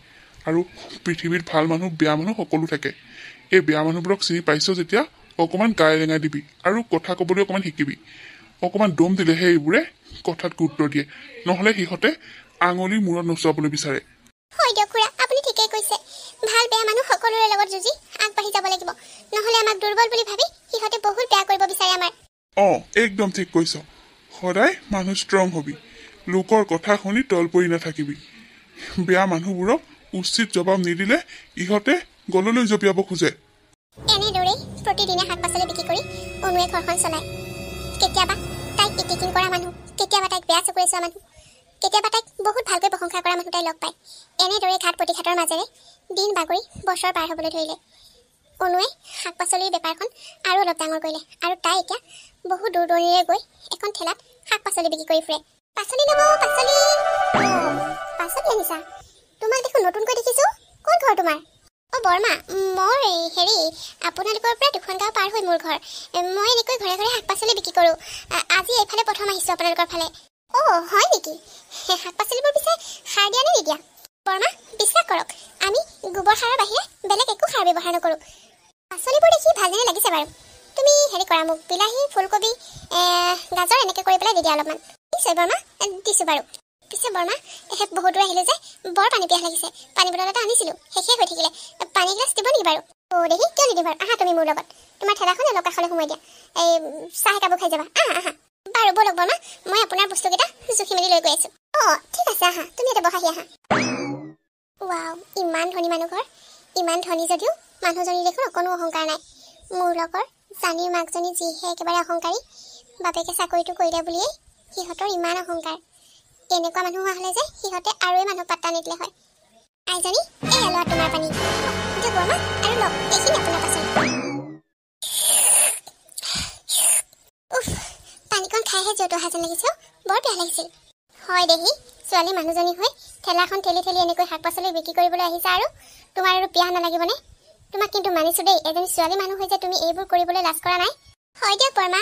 B: আৰু পৃথিৱীত ভাল মানুহ বেয়া মানুহ সকলো থাকে। এই বেয়া মানুহবোৰক চিনি পাইছ যেতিয়া অকণমান গাই লেঙাই দিবি, আৰু কথা ক'বলৈ অকণমান শিকিবি। অকণমান দম দিলেহে এইবোৰে কথাত গুৰুত্ব দিয়ে, নহ'লে সিহঁতে আঙুলি মূৰত নচুৱাবলৈ বিচাৰে।
A: হয় দিয়ক খুৰা, আপুনি ঠিকেই কৈছে। ভাল বেয়া মানুহ সকলোৰে লগত যুঁজি আগবাঢ়ি যাব লাগিব, নহ'লে আমাক দুৰ্বল বুলি ভাবি সিহঁতে বহুত বেয়া কৰিব বিচাৰে আমাৰ।
B: একদম ঠিক কৈছ। সদায় মানুহ ষ্ট্ৰং হবি, লোকৰ কথা শুনি তল পৰি নাথাকিবি। বেয়া মানুহবোৰক উচিত জবাব নিদিলে ইহঁতে গললৈ জঁপিয়াব খোজে।
A: এনেদৰেই প্ৰতিদিনে শাক পাচলি বিক্ৰী কৰি অনুৱে ঘৰখন চলায়। কেতিয়াবা তাইক ইটিকিং কৰা মানুহ, কেতিয়াবা তাইক বেয়া চকুৰে চোৱা মানুহ, কেতিয়াবা তাইক বহুত ভালকৈ প্ৰশংসা কৰা মানুহ তাই লগ পায়। এনেদৰে ঘাট প্ৰতিঘাটৰ মাজেৰে দিন বাগৰি বছৰ পাৰ হ'বলৈ ধৰিলে। অনুৱে শাক পাচলিৰ বেপাৰখন আৰু অলপ ডাঙৰ কৰিলে, আৰু তাই এতিয়া বহুত দূৰ দূৰণিৰে গৈ এখন ঠেলাত শাক পাচলি বিক্ৰী কৰি ফুৰে। পাচলি ল'ব, পাচলি আনিছা? তোমাক দেখোন নতুনকৈ দেখিছোঁ। ক'ত ঘৰ তোমাৰ? বৰমা, মই আপোনালোকৰ পৰা 2খন গাঁও পাৰ হৈ মোৰ ঘৰ। মই এনেকৈ ঘৰে ঘৰে শাক পাচলি বিক্ৰী কৰোঁ। আজি এইফালে প্ৰথম আহিছোঁ আপোনালোকৰ ফালে। হয় নেকি? শাক পাচলিবোৰ পিছে সাৰ দিয়া নে নিদিয়া? বৰমা, বিশ্বাস কৰক, আমি গোবৰ সাৰৰ বাহিৰে বেলেগ একো সাৰ ব্যৱহাৰ নকৰোঁ। পাচলিবোৰ দেখি ভাল যেনে লাগিছে বাৰু। তুমি কৰা, মোক বিলাহী, ফুলকবি, গাজৰ এনেকৈ কৰি পেলাই দি দিয়া অলপমান। নিশ্চয় বৰমা, দিছোঁ বাৰু। পিছে বৰমা, বহুত দূৰ আহিলোঁ যে বৰ পানী পিয়াহ লাগিছে। পানী বটল এটা আনিছিলোঁ, শেষে হৈ থাকিলে। পানী গিলাচ দিব নেকি বাৰু? দেখি, কিয় নিদিম বাৰু? আহা তুমি মোৰ লগত। তোমাৰ ঠেলাখন অলপ কাষলৈ সোমাই দিয়া, চাহ একাপো খাই যাবা। আহা। বাৰু ব'লক বৰমা, মই আপোনাৰ বস্তুকেইটা জুখি মেলি লৈ গৈ আছোঁ। ঠিক আছে, আহা, তুমি এটা বহাহি আহা। ৱাও, ইমান ধনী মানুহ ঘৰ। ইমান ধনী যদিও মানুহজনী দেখোন অকণো অহংকাৰ নাই। মোৰ লগৰ জানিৰ মাকজনী যিহে একেবাৰে অহংকাৰী। বাপেকে চাকৰিটো কৰিলে বুলিয়েই সিহঁতৰ ইমান অহংকাৰ। এনেকুৱা মানুহ হোৱা হ'লে যে সিহঁতে আৰুৱে মানুহক পাত্তা নিদিলে হয়। আইজনী, এয়া লোৱা তোমাৰ পানী। দিয়ক বৰমা, আৰু লওক, এইখিনি আপোনাৰ পাচলি। পানীকণ খাইহে য'ত অহা যেন লাগিছে, বৰ বেয়া লাগিছিল। হয় দেহি, ছোৱালী মানুহজনী হৈ ঠেলাখন ঠেলি এনেকৈ শাক পাচলি বিক্ৰী কৰিবলৈ আহিছা, আৰু তোমাৰ আৰু পিয়াহ নালাগিবনে? তোমাক কিন্তু মানিছোঁ দেই, এজনী ছোৱালী মানুহ হৈ যে তুমি এইবোৰ কৰিবলৈ লাজ কৰা নাই। হয় দিয়ক বৰমা,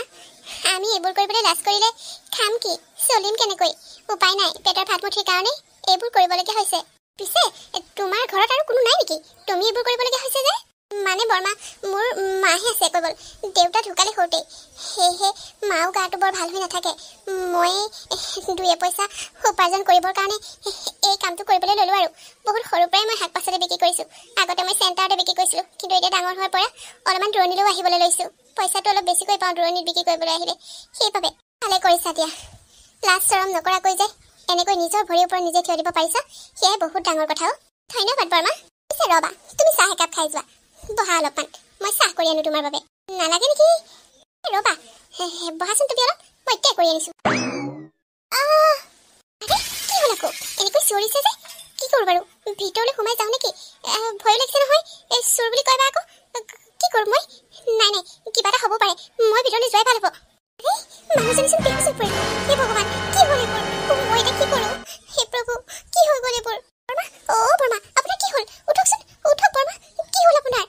A: আমি এইবোৰ কৰিবলৈ লাজ কৰিলে খাম কি, চলিম কেনেকৈ? উপায় নাই, পেটৰ ভাত মুঠিৰ কাৰণে এইবোৰ কৰিবলগীয়া হৈছে। পিছে তোমাৰ ঘৰত আৰু কোনো নাই নেকি তুমি এইবোৰ কৰিবলগীয়া হৈছে যে? মানে বৰমা, মোৰ মাহে আছে কেৱল, দেউতা ঢুকালে সৰুতেই, সেয়েহে মাও গাটো বৰ ভাল হৈ নাথাকে। মই দুই এপইচা উপাৰ্জন কৰিবৰ কাৰণে এই কামটো কৰিবলৈ ল'লোঁ আৰু। বহুত সৰুৰ পৰাই মই শাক পাচলি বিক্ৰী কৰিছোঁ। আগতে মই চেণ্টাৰতে বিক্ৰী কৰিছিলোঁ, কিন্তু এতিয়া ডাঙৰ হোৱাৰ পৰা অলপমান দূৰণিলৈও আহিবলৈ লৈছোঁ। পইচাটো অলপ বেছিকৈ পাওঁ দূৰণিত বিক্ৰী কৰিবলৈ আহিলে, সেইবাবে। ভালে কৰিছা দিয়া, লাজ চৰম নকৰাকৈ যে এনেকৈ নিজৰ ভৰিৰ ওপৰত নিজে থিয় দিব পাৰিছা, সেয়াই বহুত ডাঙৰ কথা। ধন্যবাদ বৰমা। পিছে ৰ'বা, তুমি চাহ একাপ খাই যোৱা, বহা অলপমান, মই চাহ কৰি আনো তোমাৰ বাবে। নালাগে নেকি? ৰ'বা, বহাচোন তুমি অলপ, মই এতিয়া কৰি আনিছোঁ। কি হ'ল আকৌ এনেকৈ চিঞৰিছে যে? কি কৰোঁ বাৰু, ভিতৰলৈ সোমাই যাওঁ নেকি? ভয় লাগিছে নহয়, চোৰ বুলি কয় বা আকৌ। কি কৰোঁ মই? নাই নাই, কিবা এটা হ'ব পাৰে, মই ভিতৰলৈ যোৱাই ভাল হ'ব। মানুহজনীচোন বেহুচ হৈ পৰিল। হে ভগৱান, কি হ'ল এইবোৰ? মই এতিয়া কি কৰোঁ? হে প্ৰভু, কি হৈ গ'ল এইবোৰ? বৰমা, বৰমা, আপোনাৰ কি হ'ল? উঠকচোন, উঠক বৰমা, কি হ'ল আপোনাৰ?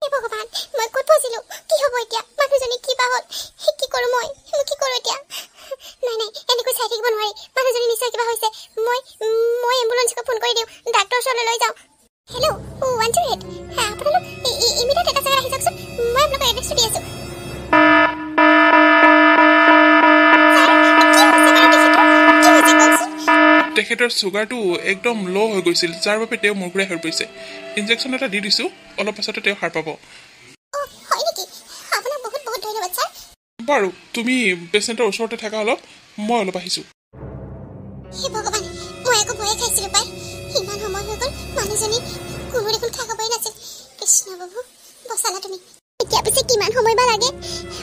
A: হে ভগৱান, মই ক'ত ফচিলোঁ? কি হ'ব এতিয়া? মানুহজনী কিবা হ'ল? কি কৰোঁ মই কি কৰোঁ এতিয়া? নাই নাই, এনেকৈ চাই থাকিব নোৱাৰি, মানুহজনী নিশ্চয় কিবা হৈছে। মই এম্বুলেন্সক ফোন কৰি দিওঁ, ডাক্তৰৰ ওচৰলৈ লৈ যাওঁ। হেল্ল', 108, আপোনালোক ইমিডিয়েট এটা জেগাত আহি যাওকচোন, মই আপোনালোকৰ এড্ৰেছটো দি আছোঁ।
B: তেখেতৰ চুগাৰটো একদম ল' হৈ গৈছিল, যাৰ বাবে তেওঁ মূৰ ঘূৰাই হৈ পৰিছে। ইনজেকশ্যন এটা দি দিছোঁ, অলপ পাছতে তেওঁ সাৰ পাব।
A: হয় নেকি? আপোনাক বহুত বহুত ধন্যবাদ ছাৰ।
B: বাৰু, তুমি পেচেণ্টৰ ওচৰতে থাকা অলপ, মই অলপ আহিছোঁ।
A: হে ভগৱান, মই আকৌ ভয়ে খাইছিলোঁ পাই। ইমান সময় হৈ গ'ল, মানুহজনী কোনো দেখোন খা খবৰেই নাছিল। কৃষ্ণ বাবু, বচালা তুমি। এতিয়া পিছে কিমান সময় বা লাগে?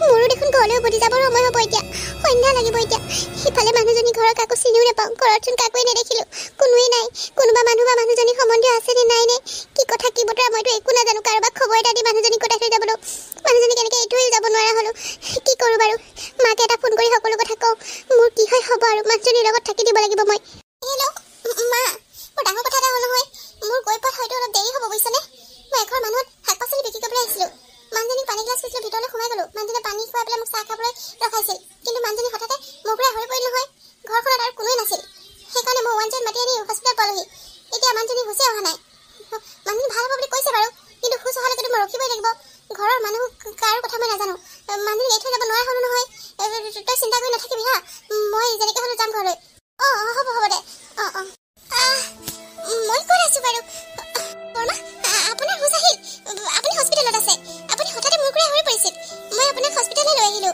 A: মোৰো দেখোন ঘৰলৈ উভতি যাবৰ সময় হ'ব এতিয়া, সন্ধ্যা লাগিব এতিয়া। সিফালে মানুহজনী ঘৰৰ কাকো চিনিও নাপাওঁ, ঘৰতচোন কাকোৱে নেদেখিলোঁ, কোনোৱেই নাই। কোনোবা মানুহ বা মানুহজনী সম্বন্ধীয় আছে নে নাই নে, কি কথা কি বতৰা মইতো একো নাজানো। কাৰোবাক খবৰ এটা দি মানুহজনীক গোটাই থৈ যাবলৈ, মানুহজনী কেনেকৈ এৰি থৈ যাব নোৱাৰা হ'লোঁ। কি কৰোঁ বাৰু? মাকে এটা ফোন কৰি সকলো কথা কওঁ, মোৰ কি হয় হ'ব আৰু। মানুহজনীৰ লগত থাকি দিব লাগিব মই। হেল্ল', মা, বৰ ডাঙৰ কথা এটা হ'ল নহয়। মোৰ গৈ পোৱাত হয়তো অলপ দেৰি হ'ব বুজিছানে? মই এঘৰ মানুহত শাক পাচলি বিক্ৰী কৰিবলৈ আহিছিলোঁ। মানুহজনীক পানী গিলাচ কৈছিলোঁ, ভিতৰলৈ সোমাই গ'লোঁ। মানুহজনীয়ে পানী খুৱাই পেলাই মোক চাহ খাবলৈ ৰখাইছিল, কিন্তু মানুহজনী হঠাতে মোৰ ঘূৰাই হৈ পৰিল নহয়। ঘৰখনত আৰু কোনোৱে নাছিল, সেইকাৰণে মই 108 মাতি আনি হস্পিটেল পালোহি। এতিয়া মানুহজনী হুঁচে অহা নাই। মানুহজনী ভাল হ'ব বুলি কৈছে বাৰু, কিন্তু হুঁচ অহালৈকেতো মই ৰখিবই লাগিব। ঘৰৰ মানুহ কাৰো কথা মই নাজানো। মানুহজনী এৰি থৈ যাব নোৱাৰা হ'লোঁ নহয়। তই চিন্তা কৰি নাথাকিবি হা, মই যেনেকৈ হ'লেও যাম ঘৰলৈ। হ'ব দে। মই ক'ত আছোঁ বাৰু? বৰমা, আপোনাৰ হুঁচ আহিল, আপুনি হস্পিটেলত আছে। আপুনি হঠাতে মোৰ ঘূৰাই হৈ পৰিছিল, মই আপোনাক হস্পিটেললৈ লৈ আহিলোঁ।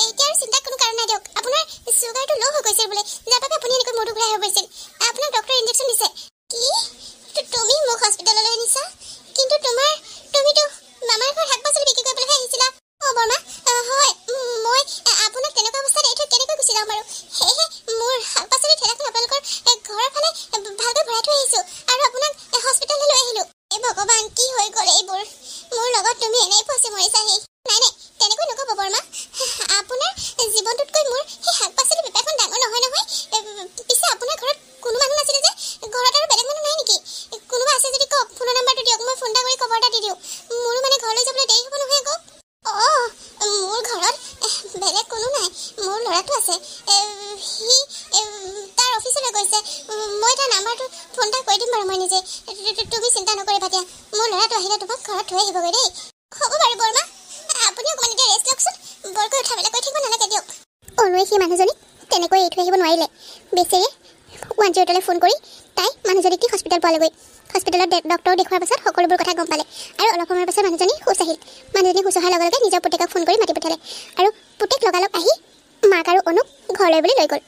A: এতিয়া আৰু চিন্তাৰ কোনো কাৰণ নাই দিয়ক। আপোনাৰ চুগাৰটো ল' হৈ গৈছিল বোলে, যাৰ বাবে আপুনি এনেকৈ মূৰটো ঘূৰাই হৈ পৰিছিল। আপোনাক ডক্টৰে ইনজেকশ্যন দিছে। কি? তুমি মোক হস্পিটেললৈ নিছা? কিন্তু তুমিতো মামাৰ ঘৰত শাক পাচলি বিক্ৰী কৰিবলৈহে আহিছিলা। বৰমা, হয়, মই আপোনাক তেনেকুৱা অৱস্থাত এৰি থৈ কেনেকৈ গুচি যাওঁ বাৰু? সেয়েহে মোৰ শাক পাচলি ঠেলাখন আপোনালোকৰ ঘৰৰ ফালে ভালকৈ ভৰাই থৈ আহিছোঁ আৰু আপোনাক হস্পিটেললৈ লৈ আহিলোঁ। এই ভগৱান, কি হৈ গ'ল এইবোৰ? মোৰ লগত তুমি এনেই ফচি মৰিছাহি। নাই নাই, তেনেকৈ নক'ব বৰমা। আপোনাৰ জীৱনটোতকৈ মোৰ সেই শাক পাচলি বেপাৰখন ডাঙৰ নহয় নহয়। পিছে আপোনাৰ ঘৰত কোনো মানুহ নাছিলে যে? ঘৰত আৰু বেলেগ মানুহ নাই নেকি? কোনোবা আছে যদি কওক, ফোনৰ নাম্বাৰটো দিয়ক, মই ফোন এটা কৰি খবৰ এটা দি দিওঁ। মোৰো মানে ঘৰলৈ যাবলৈ দেৰি হ'ব নহয় আকৌ। মোৰ ঘৰত বেলেগ কোনো নাই, মোৰ ল'ৰাটো আছে। সি তাৰ অফিচলৈ গৈছে। মই তাৰ নাম্বাৰটো ফোন এটা কৰি দিম বাৰু মই নিজে। তুমি চিন্তা নকৰিবা দিয়া, মোৰ ল'ৰাটো আহিলে তোমাক ঘৰত থৈ আহিবগৈ দেই। হ'ব বাৰু বৰমা, আপুনি অকণমান এতিয়া ৰেষ্ট লওকচোন, বৰকৈ উঠা মেলা কৰি থাকিব নালাগে দিয়ক। অনুৱে সেই মানুহজনীক তেনেকৈ এৰি থৈ আহিব নোৱাৰিলে। বেচেৰীয়ে 108লৈ ফোন কৰি তাই মানুহজনীক হস্পিটেল পোৱালেগৈ। হস্পিটেলত ডক্টৰক দেখুৱাৰ পাছত সকলোবোৰ কথা গম পালে, আৰু অলপ সময়ৰ পাছত মানুহজনী হুঁচ আহিল। মানুহজনী হুঁচ অহাৰ লগে লগে নিজৰ পুতেকক ফোন কৰি মাতি পঠিয়ালে, আৰু পুতেক লগালগ আহি মাক আৰু অনুক ঘৰলৈ বুলি লৈ গ'ল।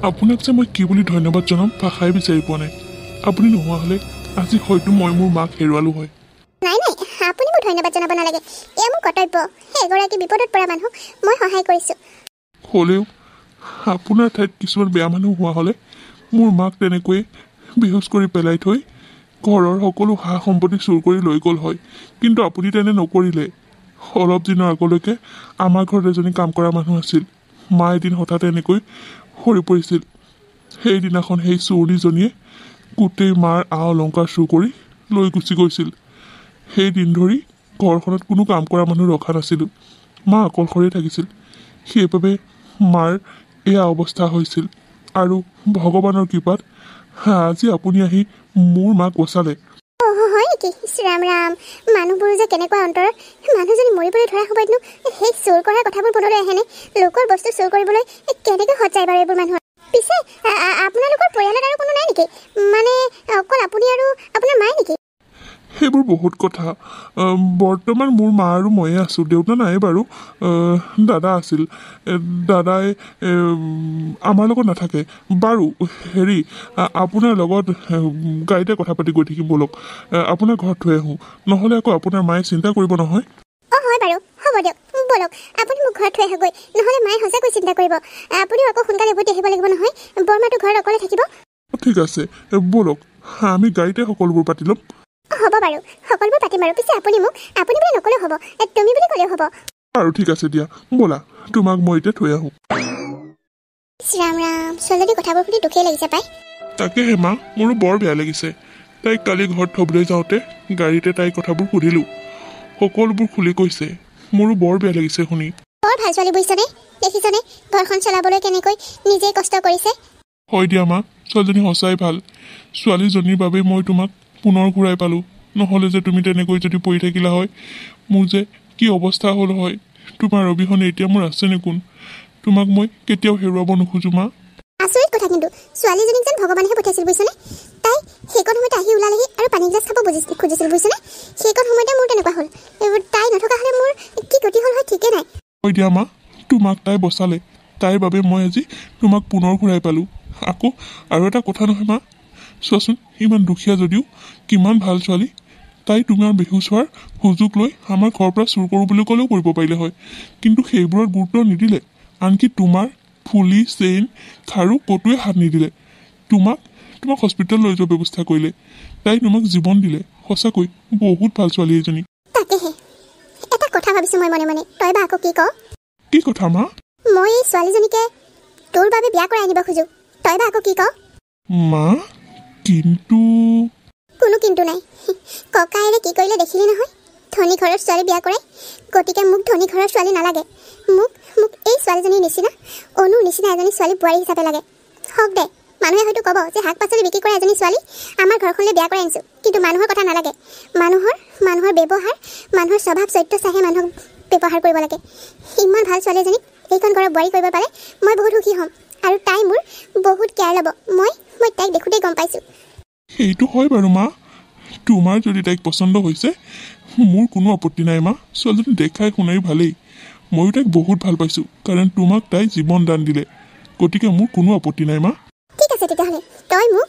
B: আপোনাক যে মই কি বুলি ধন্যবাদ জনাম ভাষাই বিচাৰি পোৱা নাই। আপুনি নোহোৱা হ'লে আজি হয়তো মই মোৰ মাক হেৰুৱালোঁ হয়।
A: নাই নাই, আপুনি মোক ধন্যবাদ জনাব নালাগে, এয়া মোৰ কৰ্তব্য। এগৰাকী বিপদত পৰা মানুহ মই সহায় কৰিছোঁ।
B: হ'লেও আপোনাৰ ঠাইত কিছুমান বেয়া মানুহ হোৱা হ'লে মোৰ মাক তেনেকৈয়ে বেহুচ কৰি পেলাই থৈ ঘৰৰ সকলো সা সম্পত্তি চুৰ কৰি লৈ গ'ল হয়, কিন্তু আপুনি তেনে নকৰিলে। অলপ দিনৰ আগলৈকে আমাৰ ঘৰত এজনী কাম কৰা মানুহ আছিল। মা এদিন হঠাতে এনেকৈ সৰি পৰিছিল। সেইদিনাখন সেই চোৰণীজনীয়ে গোটেই মাৰ অলংকাৰ চুৰ কৰি লৈ গুচি গৈছিল। সেই দিন ধৰি ঘৰখনত কোনো কাম কৰা মানুহ ৰখা নাছিলোঁ। মা অকলশৰে থাকিছিল সেইবাবে মাৰ এয়া অৱস্থা হৈছিল আৰু ভগৱানৰ কৃপাত আজি আপুনি আহি মোৰ মাক বচালে
A: হয় নেকি ৰাম ৰাম মানুহবোৰ যে কেনেকুৱা অন্তৰ মানুহজনী মৰিবলৈ ধৰা সময়তনো সেই চোৰ কৰা কথাবোৰ মনলৈ আহেনে লোকৰ বস্তু চোৰ কৰিবলৈ কেনেকৈ সজায় বাৰু এইবোৰ মানুহৰ পিছে আপোনালোকৰ পৰিয়ালত আৰু কোনো নাই নেকি মানে অকল আপুনি আৰু আপোনাৰ মায়ে নেকি
B: সেইবোৰ বহুত কথা বৰ্তমান মোৰ মা আৰু ময়ে আছোঁ দেউতা নাই বাৰু দাদা আছিল দাদাই আমাৰ লগত নাথাকে বাৰু হেৰি আপোনাৰ লগত গাড়ীতে কথা পাতি গৈ থাকিম ব'লক আপোনাৰ ঘৰত থৈ আহোঁ নহ'লে আকৌ আপোনাৰ মায়ে চিন্তা কৰিব নহয়
A: হয় বাৰু হ'ব দিয়ক ব'লক আপুনি মোক ঘৰত থৈ আহগৈ নহ'লে মায়ে সঁচাকৈ চিন্তা কৰিব আপুনিও আকৌ সোনকালে উভতি আহিব লাগিব নহয় বৰমাটো ঘৰত অকলে থাকিব
B: ঠিক আছে ব'লক আমি গাড়ীতে সকলোবোৰ পাতি ল'ম
A: হ'ব বাৰু সকলোবোৰ পাতিম বাৰু পিছে আপুনি বুলি নকলেও হ'ব তুমি বুলি ক'লেও হ'ব
B: আৰু ঠিক আছে দিয়া ব'লা তোমাক মই এতিয়া থৈ আহোঁ
A: ৰাম ৰাম ছোৱালীজনীৰ কথাবোৰ শুনি দুখেই লাগিছে পাই
B: তাকেহে মা মোৰো বৰ বেয়া লাগিছে তাইক কালি ঘৰত থ'বলৈ যাওঁতে গাড়ীতে তাইৰ কথাবোৰ সুধিলোঁ সকলোবোৰ খুলি কৈছে মোৰো বৰ বেয়া লাগিছে শুনি
A: বৰ ভাল ছোৱালী বুজিছনে দেখিছনে ঘৰখন চলাবলৈ কেনেকৈ নিজেই কষ্ট কৰিছে
B: হয় দিয়া মা ছোৱালীজনী সঁচাই ভাল ছোৱালীজনীৰ বাবে মই তোমাক পুনৰ ঘূৰাই পালোঁ নহ'লে যে তুমি তেনেকৈ যদি পৰি থাকিলা হয় মোৰ যে কি অৱস্থা হ'ল হয় তোমাৰ অবিহনে এতিয়া মোৰ আছেনে কোন তোমাক মই কেতিয়াও হেৰুৱাব নোখোজোঁ মা
A: আচৰিত কথা কিন্তু ছোৱালীজনীক যেন ভগৱানেহে পঠাইছিল বুজিছনে তাই সেইকণ সময়তে আহি ওলালেহি আৰু পানী গিলাচ খাব খুজিছিল বুজিছনে সেইকণ সময়তে মোৰ তেনেকুৱা হ'ল তাই নথকা হ'লে মোৰ কি গতি হ'ল হয় ঠিকেই নাই
B: হয় দিয়া মা তোমাক তাই বচালে তাইৰ বাবে মই আজি তোমাক পুনৰ ঘূৰাই পালোঁ আকৌ আৰু এটা কথা নহয় মা চোৱাচোন ইমান দুখীয়া যদিও কিমান ভাল ছোৱালী তাই তোমাৰ বেহুচ হোৱাৰ সুযোগ লৈ আমাৰ ঘৰৰ পৰা চুৰ কৰোঁ বুলি ক'লেও কৰিব পাৰিলে হয় কিন্তু সেইবোৰত গুৰুত্ব নিদিলে আনকি তোমাৰ ফুলি চেইন খাৰু ক'তোৱে হাত নিদিলে তোমাক হস্পিটেল লৈ যোৱাৰ ব্যৱস্থা কৰিলে তাই তোমাক জীৱন দিলে সঁচাকৈ বহুত ভাল ছোৱালী এজনী
A: তাকেহে এটা কথা ভাবিছোঁ মই মনে মনে তই বা আকৌ কি কওঁ
B: কি কথা মা
A: মই এই ছোৱালীজনীকে তোৰ বাবে বিয়া কৰাই আনিব খোজোঁ তই বা আকৌ কি কওঁ
B: মা কিন্তু
A: কোনো কিন্তু নাই ককায়েৰে কি কৰিলে দেখিলি নহয় ধনী ঘৰৰ ছোৱালী বিয়া কৰে গতিকে মোক ধনী ঘৰৰ ছোৱালী নালাগে মোক এই ছোৱালীজনীৰ নিচিনা অনুৰ নিচিনা এজনী ছোৱালী বোৱাৰী হিচাপে লাগে হওক দে মানুহে হয়তো ক'ব যে শাক পাচলি বিক্ৰী কৰা এজনী ছোৱালী আমাৰ ঘৰখনলৈ বিয়া কৰাই আনিছোঁ কিন্তু মানুহৰ কথা নালাগে মানুহৰ ব্যৱহাৰ মানুহৰ স্বভাৱ চৰিত্ৰ চাইহে মানুহক ব্যৱহাৰ কৰিব লাগে ইমান ভাল ছোৱালী এজনীক এইখন ঘৰৰ বোৱাৰী কৰিব পাৰে মই বহুত সুখী হ'ম আৰু তাই মোৰ বহুত কেয়াৰ ল'ব মই তাইক দেখোঁতেই গম পাইছোঁ
B: সেইটো হয় বাৰু মা তোমাৰ যদি তাইক পচন্দ হৈছে মোৰ কোনো আপত্তি নাই মা ছোৱালীজনী দেখাই শুনাই ভালেই ময়ো তাইক বহুত ভাল পাইছোঁ কাৰণ তোমাক তাই জীৱন দান দিলে গতিকে মোৰ কোনো আপত্তি নাই মা
A: ঠিক আছে তেতিয়াহ'লে তই মোক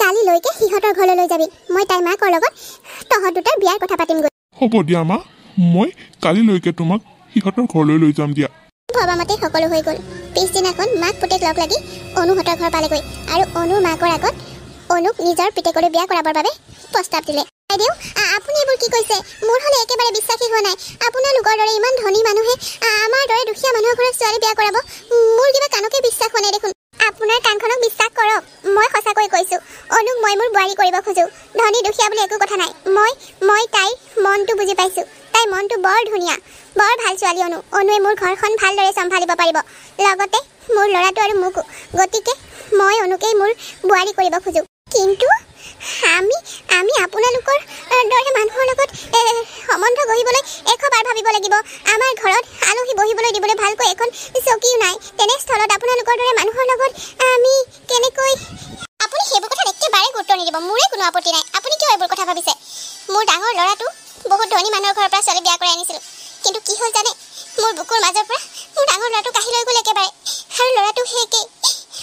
A: কালিলৈকে সিহঁতৰ ঘৰলৈ লৈ যাবি মই তাইৰ মাকৰ লগত তহঁত দুটাৰ বিয়াৰ কথা পাতিমগৈ
B: হ'ব দিয়া মা মই কালিলৈকে তোমাক সিহঁতৰ ঘৰলৈ লৈ যাম দিয়া
A: ভবামতে সকলো হৈ গ'ল পিছদিনাখন মাক পুতেক লগ লাগি অনুহঁতৰ ঘৰ পালেগৈ আৰু অনুৰ মাকৰ আগত অনুক নিজৰ পিতেকলৈ বিয়া কৰাবৰ বাবে প্ৰস্তাৱ দিলে বাইদেউ আপুনি এইবোৰ কি কৈছে মোৰ হ'লে একেবাৰে বিশ্বাসী হোৱা নাই আপোনালোকৰ দৰে ইমান ধনী মানুহে আমাৰ দৰে দুখীয়া মানুহৰ ঘৰত ছোৱালী বিয়া কৰাব মোৰ কিবা কাণকে বিশ্বাস হোৱা নাই দেখোন আপোনাৰ কাণখনক বিশ্বাস কৰক মই সঁচাকৈ কৈছোঁ অনুক মই মোৰ বোৱাৰী কৰিব খোজোঁ ধনী দুখীয়া বুলি একো কথা নাই মই তাইৰ মনটো বুজি পাইছোঁ তাইৰ মনটো বৰ ধুনীয়া বৰ ভাল ছোৱালী অনুৱে মোৰ ঘৰখন ভালদৰে চম্ভালিব পাৰিব লগতে মোৰ ল'ৰাটো আৰু মোকো গতিকে মই অনুকেই মোৰ বোৱাৰী কৰিব খোজোঁ কিন্তু আমি আপোনালোকৰ দৰে মানুহৰ লগত সম্বন্ধ গঢ়িবলৈ 100 বাৰ ভাবিব লাগিব আমাৰ ঘৰত আলহী বহিবলৈ দিবলৈ ভালকৈ এখন চকীও নাই তেনেস্থলত আপোনালোকৰ দৰে মানুহৰ লগত আমি কেনেকৈ আপুনি সেইবোৰ কথাত একেবাৰে গুৰুত্ব নিদিব মোৰে কোনো আপত্তি নাই আপুনি কিয় এইবোৰ কথা ভাবিছে মোৰ ডাঙৰ ল'ৰাটো বহুত ধনী মানুহৰ ঘৰৰ পৰা ছোৱালী বিয়া কৰাই আনিছিলোঁ কিন্তু কি হ'ল জানে মোৰ বুকুৰ মাজৰ পৰা মোৰ ডাঙৰ ল'ৰাটো কাঢ়ি লৈ গ'ল একেবাৰে আৰু ল'ৰাটো সেই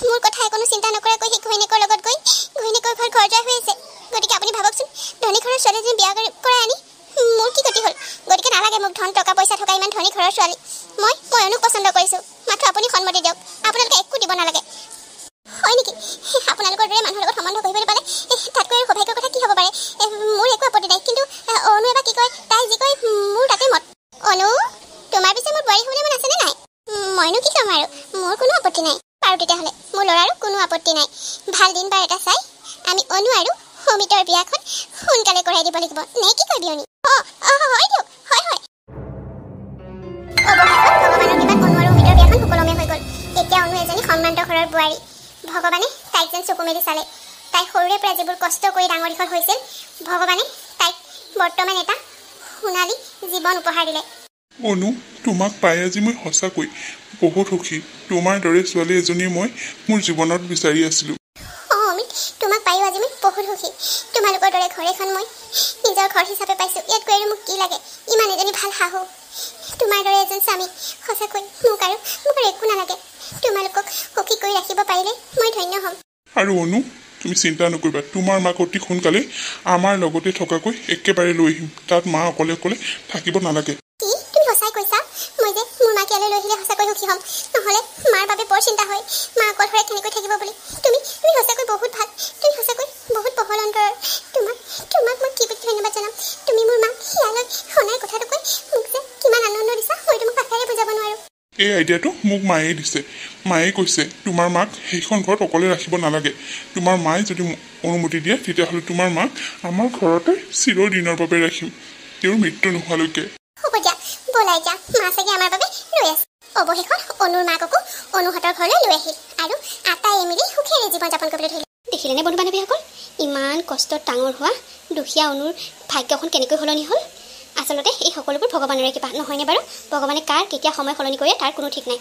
A: মোৰ কথা একো চিন্তা নকৰাকৈ সেই ঘৈণীয়েকৰ লগত গৈ ঘৈণীয়েকৰ ঘৰ যোৱা হৈ আছে গতিকে আপুনি ভাবকচোন ধনী ঘৰৰ ছোৱালীজনী বিয়া কৰাই আনি মোৰ কি গতি হ'ল গতিকে নালাগে মোক ধন টকা পইচা থকা ইমান ধনী ঘৰৰ ছোৱালী মই অনুক পচন্দ কৰিছোঁ মাত্ৰ আপুনি সন্মতি দিয়ক আপোনালোকে একো দিব নালাগে হয় নেকি আপোনালোকৰ দৰে মানুহৰ লগত সম্বন্ধ কৰিবলৈ পালে তাতকৈ আৰু সৌভাগ্যৰ কথা কি হ'ব পাৰে মোৰ একো আপত্তি নাই কিন্তু অনু এবাৰ কি কয় তাই যি কয় মোৰ তাতে মত অনু তোমাৰ পিছে মোৰ বোৱাৰী হ'বলৈ মন আছেনে নাই মইনো কি ক'ম আৰু মোৰ কোনো আপত্তি নাই বাৰু তেতিয়াহ'লে মোৰ ল'ৰাৰো কোনো আপত্তি নাই ভাল দিন বাৰ এটা চাই আমি অনু আৰু সমিতৰ বিয়াখন সোনকালে কৰাই দিব লাগিব নে কি কয় বিয়নী হয় দিয়ক হয় অৱশেষত ভগৱানৰ কৃপাত অনু আৰু অমিতৰ বিয়াখন সুকলমে হৈ গ'ল। এতিয়া অনু এজনী সন্মানিত ঘৰৰ বোৱাৰী। ভগৱানে তাইক যেন চকু মেলি চালে। তাই সৰুৰে পৰা যিবোৰ কষ্ট কৰি ডাঙৰ দীঘল হৈছিল, ভগৱানে তাইক বৰ্তমান এটা সোণালী জীৱন উপহাৰ দিলে।
B: অনু, তোমাক পাই আজি মই সঁচাকৈ বহুত সুখী। তোমাৰ দৰে ছোৱালী এজনী মই মোৰ জীৱনত বিচাৰি আছিলোঁ।
A: অমিত, তোমাক পায়ো আজি মই বহুত সুখী। তোমালোকৰ দৰে ঘৰ এখন মই নিজৰ ঘৰ হিচাপে পাইছোঁ। ইয়াতকৈ আৰু মোক কি লাগে? ইমান এজনী ভাল শাহু, তোমাৰ দৰে এজন স্বামী, সঁচাকৈ মোক আৰু একো নালাগে। তোমালোকক সুখী কৰি ৰাখিব পাৰিলে মই ধন্য হ'ম।
B: আৰু অনু, তুমি চিন্তা নকৰিবা, তোমাৰ মাক অতি সোনকালে আমাৰ লগতে থকাকৈ একেবাৰে লৈ আহিম। তাত মা অকলে অকলে থাকিব নালাগে।
A: কি তুমি সঁচাই কৈছা? মই যে মোৰ মাক ইয়ালৈ লৈ আহিলে সঁচাকৈ সুখী হ'ম। নহ'লে মাৰ বাবে বৰ চিন্তা হয়, মা অকলশৰে কেনেকৈ থাকিব বুলি। তুমি সঁচাকৈ বহুত ভাল। তুমি সঁচাকৈ বহুত বহল অন্তৰৰ। তোমাক মই কি বুলি ধন্যবাদ জনাম। তুমি মোৰ মাক ইয়ালৈ শুনাই কথাটো কৈ মোক যে কিমান আনন্দ দিছা, মই তোমাক ভাষাৰে বুজাব নোৱাৰোঁ।
B: এই আইডিয়াটো মোক মায়ে দিছে। মায়ে কৈছে তোমাৰ মাক সেইখন ঘৰত অকলে ৰাখিব নালাগে। তোমাৰ মায়ে যদি অনুমতি দিয়ে তেতিয়াহ'লে তোমাৰ মাক আমাৰ ঘৰতে চিৰদিনৰ বাবে ৰাখিম, তেওঁৰ মৃত্যু নোহোৱালৈকে।
A: হ'ব দিয়া, বলাই দিয়া। মা চাগে আমাৰ বাবে ৰৈ আছে। অৱশেষত অনুৰ মাককো অনুহঁতৰ ঘৰলৈ লৈ আহিল আৰু আটাইয়ে মিলি সুখেৰে জীৱন যাপন কৰিবলৈ ধৰিলে। দেখিলেনে বন্ধু বান্ধৱীসকল, ইমান কষ্টত ডাঙৰ হোৱা দুখীয়া অনুৰ ভাগ্যখন কেনেকৈ সলনি হ'ল? আচলতে এই সকলোবোৰ ভগৱানৰে কৃপা, নহয়নে বাৰু? ভগৱানে কাৰ কেতিয়া সময় সলনি কৰে তাৰ কোনো ঠিক নাই।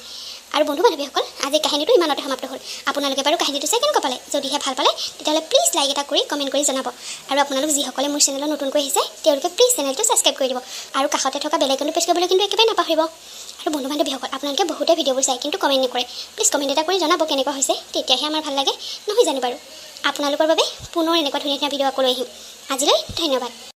A: আৰু বন্ধু বান্ধৱীসকল, আজি কাহিনীটো ইমানতে সমাপ্ত হ'ল। আপোনালোকে বাৰু কাহিনীটো চাই কেনেকুৱা পালে? যদিহে ভাল পালে তেতিয়াহ'লে প্লিজ লাইক এটা কৰি কমেণ্ট কৰি জনাব। আৰু আপোনালোক যিসকলে মোৰ চেনেলত নতুনকৈ আহিছে তেওঁলোকে প্লিজ চেনেলটো ছাবস্ক্ৰাইব কৰি দিব আৰু কাষতে থকা বেল আইকনটো প্ৰেছ কৰিবলৈ কিন্তু একেবাৰে নাপাহৰিব। আৰু বন্ধু বান্ধৱীসকল, আপোনালোকে বহুতে ভিডিঅ'বোৰ চাই কিন্তু কমেণ্ট নকৰে। প্লিজ কমেণ্ট এটা কৰি জনাব কেনেকুৱা হৈছে, তেতিয়াহে আমাৰ ভাল লাগে, নহয় জানো বাৰু? আপোনালোকৰ বাবে পুনৰ এনেকুৱা ধুনীয়া ধুনীয়া ভিডিঅ' আকৌ লৈ আহিম। আজিলৈ ধন্যবাদ।